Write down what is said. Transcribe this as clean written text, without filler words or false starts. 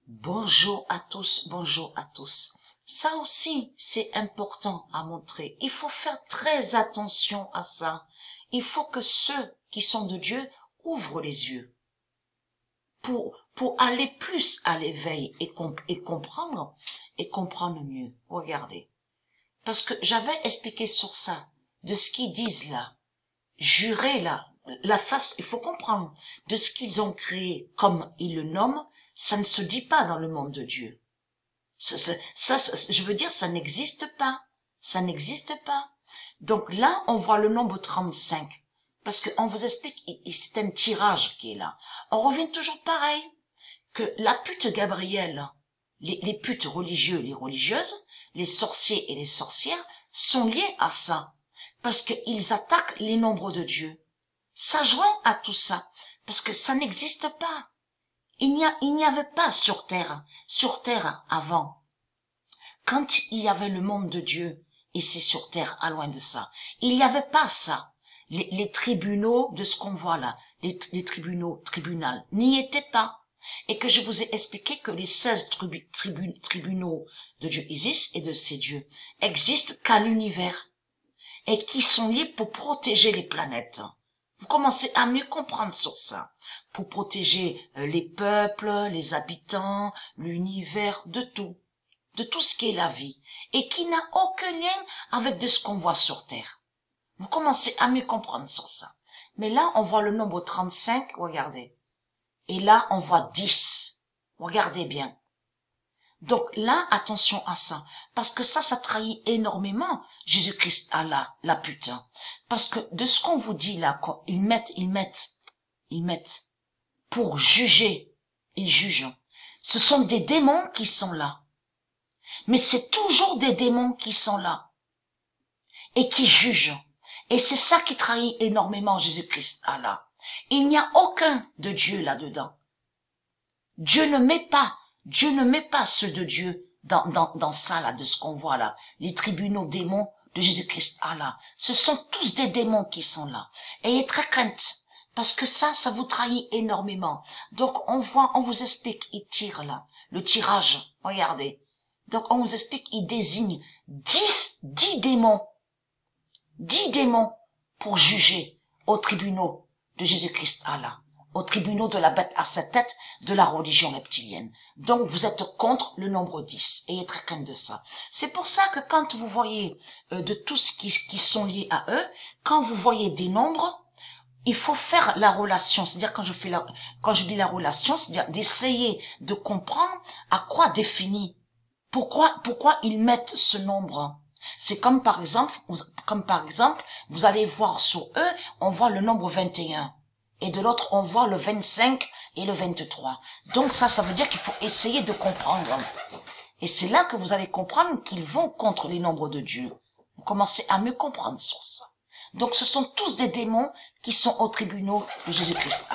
Bonjour à tous, bonjour à tous. Ça aussi, c'est important à montrer. Il faut faire très attention à ça. Il faut que ceux qui sont de Dieu ouvrent les yeux pour aller plus à l'éveil et comprendre mieux. Regardez. Parce que j'avais expliqué sur ça, de ce qu'ils disent là. Jurer là, la face, il faut comprendre, de ce qu'ils ont créé comme ils le nomment, ça ne se dit pas dans le monde de Dieu. Je veux dire, ça n'existe pas. Ça n'existe pas. Donc là, on voit le nombre 35. Parce qu'on vous explique, c'est un tirage qui est là. On revient toujours pareil. Que la pute Gabrielle, les putes religieux, les religieuses, les sorciers et les sorcières sont liés à ça. Parce qu'ils attaquent les nombres de Dieu. Ça joint à tout ça. Parce que ça n'existe pas. Il n'y avait pas sur terre avant. Quand il y avait le monde de Dieu, ici sur terre, à loin de ça, il n'y avait pas ça. Les tribunaux de ce qu'on voit là, les tribunal, n'y étaient pas. Et que je vous ai expliqué que les 16 tribunaux de Dieu Isis et de ses dieux existent qu'à l'univers et qui sont liés pour protéger les planètes. Vous commencez à mieux comprendre sur ça. Pour protéger les peuples, les habitants, l'univers, de tout ce qui est la vie, et qui n'a aucun lien avec de ce qu'on voit sur Terre. Vous commencez à mieux comprendre sur ça. Mais là, on voit le nombre 35, regardez. Et là, on voit 10. Regardez bien. Donc là, attention à ça. Parce que ça trahit énormément Jésus-Christ, Allah, la putain. Parce que de ce qu'on vous dit là, ils mettent pour juger, ils jugent. Ce sont des démons qui sont là. Mais c'est toujours des démons qui sont là. Et qui jugent. Et c'est ça qui trahit énormément Jésus-Christ, Allah. Il n'y a aucun de Dieu là-dedans. Dieu ne met pas ceux de Dieu dans ça là, de ce qu'on voit là. Les tribunaux démons de Jésus-Christ, Allah. Ce sont tous des démons qui sont là. Ayez très crainte. Parce que ça vous trahit énormément. Donc on vous explique, il tire là. Le tirage, regardez. Donc on vous explique, il désigne 10 démons. 10 démons pour juger aux tribunaux de Jésus-Christ, Allah. Aux tribunaux de la bête à 7 têtes de la religion reptilienne. Donc vous êtes contre le nombre 10. Ayez très crainte de ça. C'est pour ça que quand vous voyez de tous qui sont liés à eux, quand vous voyez des nombres, il faut faire la relation. C'est-à-dire quand je dis la relation, c'est-à-dire d'essayer de comprendre à quoi définir. Pourquoi ils mettent ce nombre? C'est comme par exemple, vous allez voir sur eux, on voit le nombre 21. Et de l'autre, on voit le 25 et le 23. Donc ça veut dire qu'il faut essayer de comprendre. Et c'est là que vous allez comprendre qu'ils vont contre les nombres de Dieu. Vous commencez à mieux comprendre sur ça. Donc ce sont tous des démons qui sont aux tribunaux de Jésus-Christ.